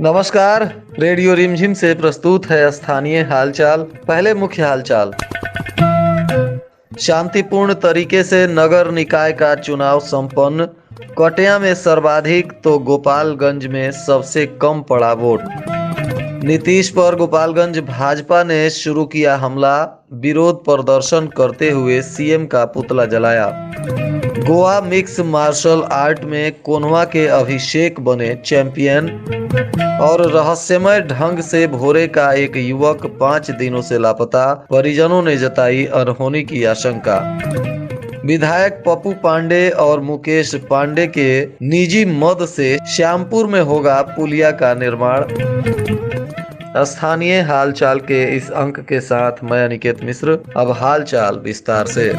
नमस्कार। रेडियो रिमझिम से प्रस्तुत है स्थानीय हालचाल। पहले मुख्य हालचाल। शांतिपूर्ण तरीके से नगर निकाय का चुनाव संपन्न। कटिया में सर्वाधिक तो गोपालगंज में सबसे कम पड़ा वोट। नीतीश पर गोपालगंज भाजपा ने शुरू किया हमला। विरोध प्रदर्शन करते हुए सीएम का पुतला जलाया। गोवा मिक्स मार्शल आर्ट में कोन्हा के अभिषेक बने चैंपियन। और रहस्यमय ढंग से भोरे का एक युवक 5 दिनों से लापता, परिजनों ने जताई अनहोनी की आशंका। विधायक पप्पू पांडे और मुकेश पांडे के निजी मद से श्यामपुर में होगा पुलिया का निर्माण। स्थानीय हालचाल के इस अंक के साथ मैं अनिकेत मिश्र। अब हालचाल विस्तार से।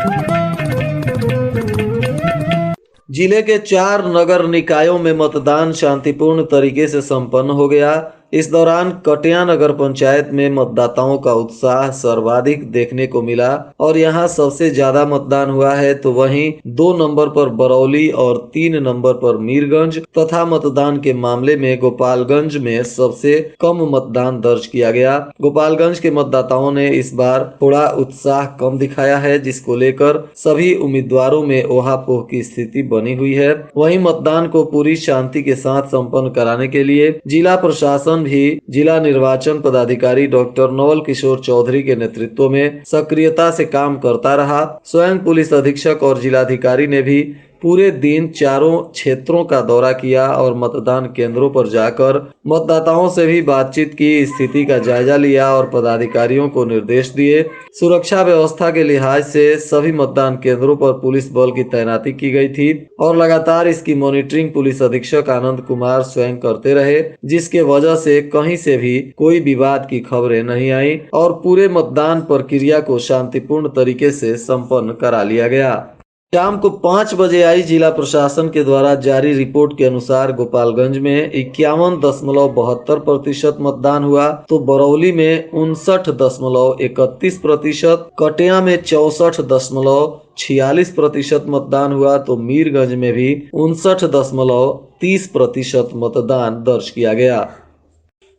जिले के 4 नगर निकायों में मतदान शांतिपूर्ण तरीके से संपन्न हो गया। इस दौरान कटिया नगर पंचायत में मतदाताओं का उत्साह सर्वाधिक देखने को मिला और यहां सबसे ज्यादा मतदान हुआ है, तो वहीं 2 नंबर पर बरौली और 3 नंबर पर मीरगंज तथा मतदान के मामले में गोपालगंज में सबसे कम मतदान दर्ज किया गया। गोपालगंज के मतदाताओं ने इस बार थोड़ा उत्साह कम दिखाया है, जिसको लेकर सभी उम्मीदवारों में ओहापोह की स्थिति बनी हुई है। वहीं मतदान को पूरी शांति के साथ संपन्न कराने के लिए जिला प्रशासन भी जिला निर्वाचन पदाधिकारी डॉक्टर नवल किशोर चौधरी के नेतृत्व में सक्रियता से काम करता रहा। स्वयं पुलिस अधीक्षक और जिलाधिकारी ने भी पूरे दिन चारों क्षेत्रों का दौरा किया और मतदान केंद्रों पर जाकर मतदाताओं से भी बातचीत की, स्थिति का जायजा लिया और पदाधिकारियों को निर्देश दिए। सुरक्षा व्यवस्था के लिहाज से सभी मतदान केंद्रों पर पुलिस बल की तैनाती की गई थी और लगातार इसकी मॉनिटरिंग पुलिस अधीक्षक आनंद कुमार स्वयं करते रहे, जिसके वजह से कहीं से भी कोई विवाद की खबरें नहीं आई और पूरे मतदान प्रक्रिया को शांतिपूर्ण तरीके से संपन्न करा लिया गया। शाम को 5 बजे आई जिला प्रशासन के द्वारा जारी रिपोर्ट के अनुसार गोपालगंज में 51.72% मतदान हुआ, तो बरौली में 59.31%, कटिया में 64.46% मतदान हुआ, तो मीरगंज में भी 59.30% मतदान दर्ज किया गया।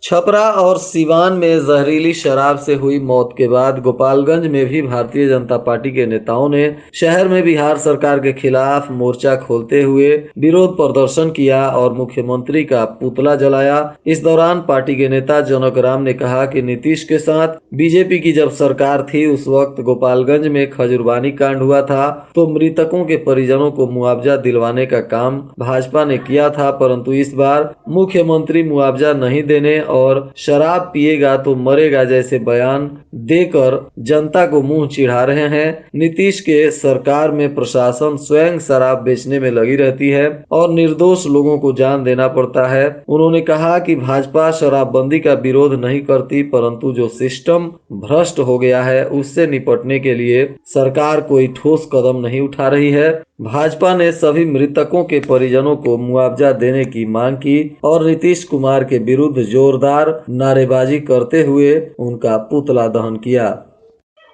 छपरा और सिवान में जहरीली शराब से हुई मौत के बाद गोपालगंज में भी भारतीय जनता पार्टी के नेताओं ने शहर में बिहार सरकार के खिलाफ मोर्चा खोलते हुए विरोध प्रदर्शन किया और मुख्यमंत्री का पुतला जलाया। इस दौरान पार्टी के नेता जनक राम ने कहा कि नीतीश के साथ बीजेपी की जब सरकार थी उस वक्त गोपालगंज में खजुरबानी कांड हुआ था, तो मृतकों के परिजनों को मुआवजा दिलवाने का काम भाजपा ने किया था, परंतु इस बार मुख्यमंत्री मुआवजा नहीं देने और शराब पिएगा तो मरेगा जैसे बयान देकर जनता को मुंह चिढ़ा रहे हैं। नीतीश के सरकार में प्रशासन स्वयं शराब बेचने में लगी रहती है और निर्दोष लोगों को जान देना पड़ता है। उन्होंने कहा कि भाजपा शराबबंदी का विरोध नहीं करती, परंतु जो सिस्टम भ्रष्ट हो गया है उससे निपटने के लिए सरकार कोई ठोस कदम नहीं उठा रही है। भाजपा ने सभी मृतकों के परिजनों को मुआवजा देने की मांग की और नीतीश कुमार के विरुद्ध जोरदार नारेबाजी करते हुए उनका पुतला दहन किया।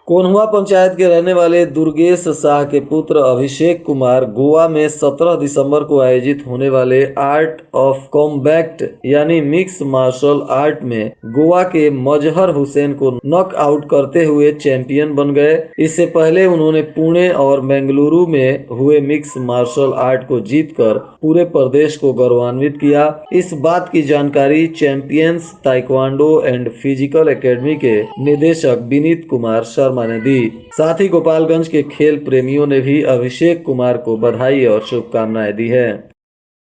कोन्हुआ पंचायत के रहने वाले दुर्गेश शाह के पुत्र अभिषेक कुमार गोवा में 17 दिसंबर को आयोजित होने वाले आर्ट ऑफ कॉम्बैट यानी मिक्स मार्शल आर्ट में गोवा के मजहर हुसैन को नॉक आउट करते हुए चैंपियन बन गए। इससे पहले उन्होंने पुणे और बेंगलुरु में हुए मिक्स मार्शल आर्ट को जीतकर पूरे प्रदेश को गौरवान्वित किया। इस बात की जानकारी champions taekwondo and physical academy के निदेशक विनीत कुमार शर्मा ने दी। साथ ही गोपालगंज के खेल प्रेमियों ने भी अभिषेक कुमार को बधाई और शुभकामनाएं दी है।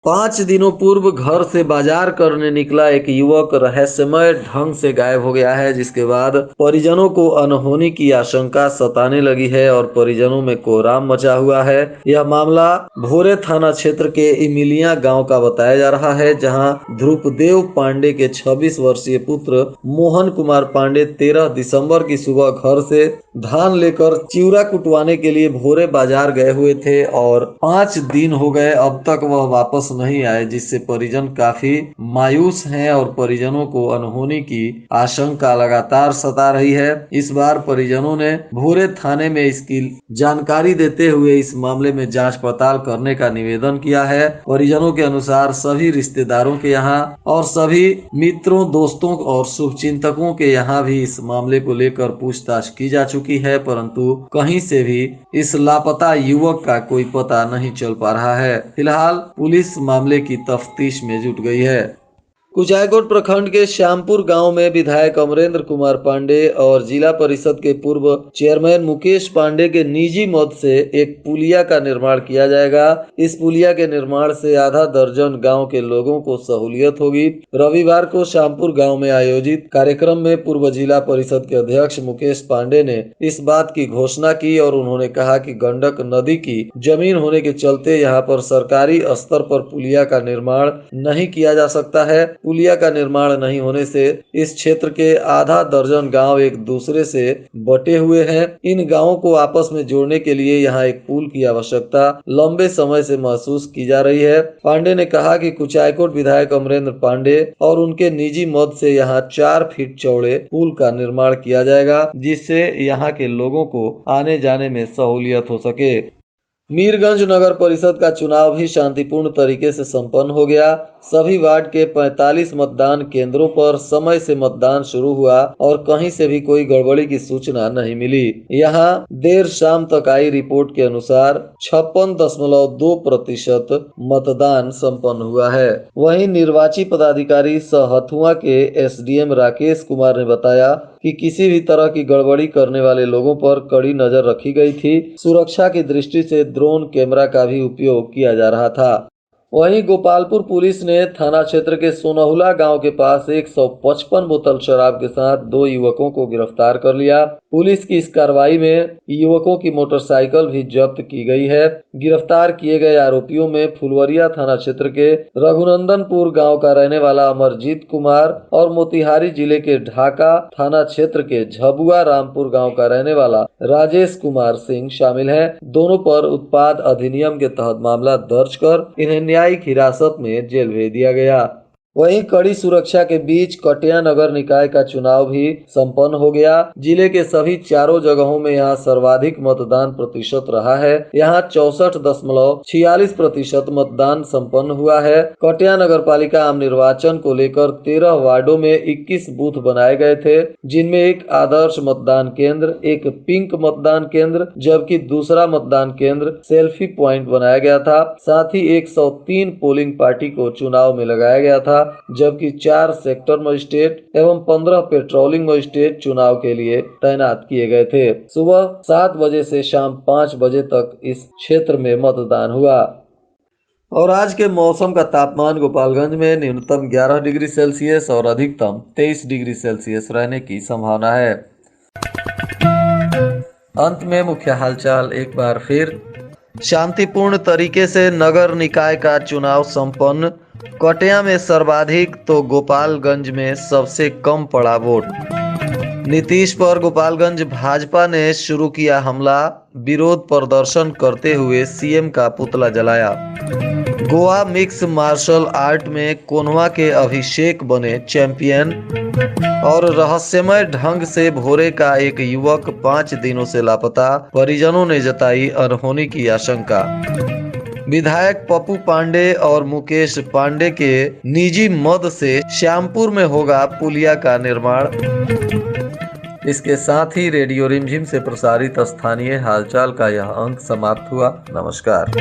5 दिनों पूर्व घर से बाजार करने निकला एक युवक रहस्यमय ढंग से गायब हो गया है, जिसके बाद परिजनों को अनहोनी की आशंका सताने लगी है और परिजनों में कोहराम मचा हुआ है। यह मामला भोरे थाना क्षेत्र के इमिलिया गांव का बताया जा रहा है, जहां ध्रुपदेव पांडे के 26 वर्षीय पुत्र मोहन कुमार पांडे 13 दिसंबर की सुबह घर से धान लेकर चिवड़ा कुटवाने के लिए भोरे बाजार गए हुए थे और 5 दिन हो गए अब तक वह वापस नहीं आए, जिससे परिजन काफी मायूस हैं और परिजनों को अनहोनी की आशंका लगातार सता रही है। इस बार परिजनों ने भोरे थाने में इसकी जानकारी देते हुए इस मामले में जांच पड़ताल करने का निवेदन किया है। परिजनों के अनुसार सभी रिश्तेदारों के यहाँ और सभी मित्रों, दोस्तों और शुभचिंतकों के यहाँ भी इस मामले को लेकर पूछताछ की जा चुकी है, परंतु कहीं से भी इस लापता युवक का कोई पता नहीं चल पा रहा है। फिलहाल पुलिस मामले की तफ्तीश में जुट गई है। कुचायकोट प्रखंड के श्यामपुर गांव में विधायक अमरेंद्र कुमार पांडे और जिला परिषद के पूर्व चेयरमैन मुकेश पांडे के निजी मद से एक पुलिया का निर्माण किया जाएगा। इस पुलिया के निर्माण से आधा दर्जन गांव के लोगों को सहूलियत होगी। रविवार को श्यामपुर गांव में आयोजित कार्यक्रम में पूर्व जिला परिषद के अध्यक्ष मुकेश पांडे ने इस बात की घोषणा की और उन्होंने कहा कि गंडक नदी की जमीन होने के चलते यहाँ पर सरकारी स्तर पर पुलिया का निर्माण नहीं किया जा सकता है। पुलिया का निर्माण नहीं होने से इस क्षेत्र के आधा दर्जन गांव एक दूसरे से बटे हुए हैं। इन गांवों को आपस में जोड़ने के लिए यहां एक पुल की आवश्यकता लंबे समय से महसूस की जा रही है। पांडे ने कहा कि कुचायकोट विधायक अमरेंद्र पांडे और उनके निजी मद से यहां 4 फीट चौड़े पुल का निर्माण किया जाएगा, जिससे यहां के लोगों को आने जाने में सहूलियत हो सके। मीरगंज नगर परिषद का चुनाव भी शांतिपूर्ण तरीके से संपन्न हो गया। सभी वार्ड के 45 मतदान केंद्रों पर समय से मतदान शुरू हुआ और कहीं से भी कोई गड़बड़ी की सूचना नहीं मिली। यहां देर शाम तक आई रिपोर्ट के अनुसार 56.2% मतदान संपन्न हुआ है। वहीं निर्वाची पदाधिकारी सहथुआ के एसडीएम राकेश कुमार ने बताया कि किसी भी तरह की गड़बड़ी करने वाले लोगों पर कड़ी नजर रखी गई थी। सुरक्षा की दृष्टि से ड्रोन कैमरा का भी उपयोग किया जा रहा था। वहीं गोपालपुर पुलिस ने थाना क्षेत्र के सोनहुला गांव के पास 155 बोतल शराब के साथ 2 युवकों को गिरफ्तार कर लिया। पुलिस की इस कार्रवाई में युवकों की मोटरसाइकिल भी जब्त की गई है। गिरफ्तार किए गए आरोपियों में फुलवरिया थाना क्षेत्र के रघुनंदनपुर गांव का रहने वाला अमरजीत कुमार और मोतिहारी जिले के ढाका थाना क्षेत्र के झबुआ रामपुर गांव का रहने वाला राजेश कुमार सिंह शामिल हैं। दोनों पर उत्पाद अधिनियम के तहत मामला दर्ज कर इन्हें न्यायिक हिरासत में जेल भेज दिया गया। वहीं कड़ी सुरक्षा के बीच कटिया नगर निकाय का चुनाव भी संपन्न हो गया। जिले के सभी चारों जगहों में यहां सर्वाधिक मतदान प्रतिशत रहा है। यहां 64.46% मतदान संपन्न हुआ है। कटिया नगर पालिका आम निर्वाचन को लेकर 13 वार्डों में 21 बूथ बनाए गए थे, जिनमें एक आदर्श मतदान केंद्र, एक पिंक मतदान केंद्र जबकि दूसरा मतदान केंद्र सेल्फी प्वाइंट बनाया गया था। साथ ही 103 पोलिंग पार्टी को चुनाव में लगाया गया था, जबकि 4 सेक्टर मजिस्ट्रेट एवं 15 पेट्रोलिंग मजिस्ट्रेट चुनाव के लिए तैनात किए गए थे। सुबह 7 बजे से शाम 5 बजे तक इस क्षेत्र में मतदान हुआ। और आज के मौसम का तापमान गोपालगंज में न्यूनतम 11 डिग्री सेल्सियस और अधिकतम 23 डिग्री सेल्सियस रहने की संभावना है। अंत में मुख्य हालचाल एक बार फिर। शांतिपूर्ण तरीके से नगर निकाय का चुनाव संपन्न। कटिया में सर्वाधिक तो गोपालगंज में सबसे कम पड़ा वोट। नीतीश पर गोपालगंज भाजपा ने शुरू किया हमला। विरोध प्रदर्शन करते हुए सीएम का पुतला जलाया। गोवा मिक्स मार्शल आर्ट में कोन्वा के अभिषेक बने चैंपियन। और रहस्यमय ढंग से भोरे का एक युवक 5 दिनों से लापता। परिजनों ने जताई अनहोनी की आशंका। विधायक पप्पू पांडे और मुकेश पांडे के निजी मद से श्यामपुर में होगा पुलिया का निर्माण। इसके साथ ही रेडियो रिमझिम से प्रसारित स्थानीय हालचाल का यह अंक समाप्त हुआ। नमस्कार।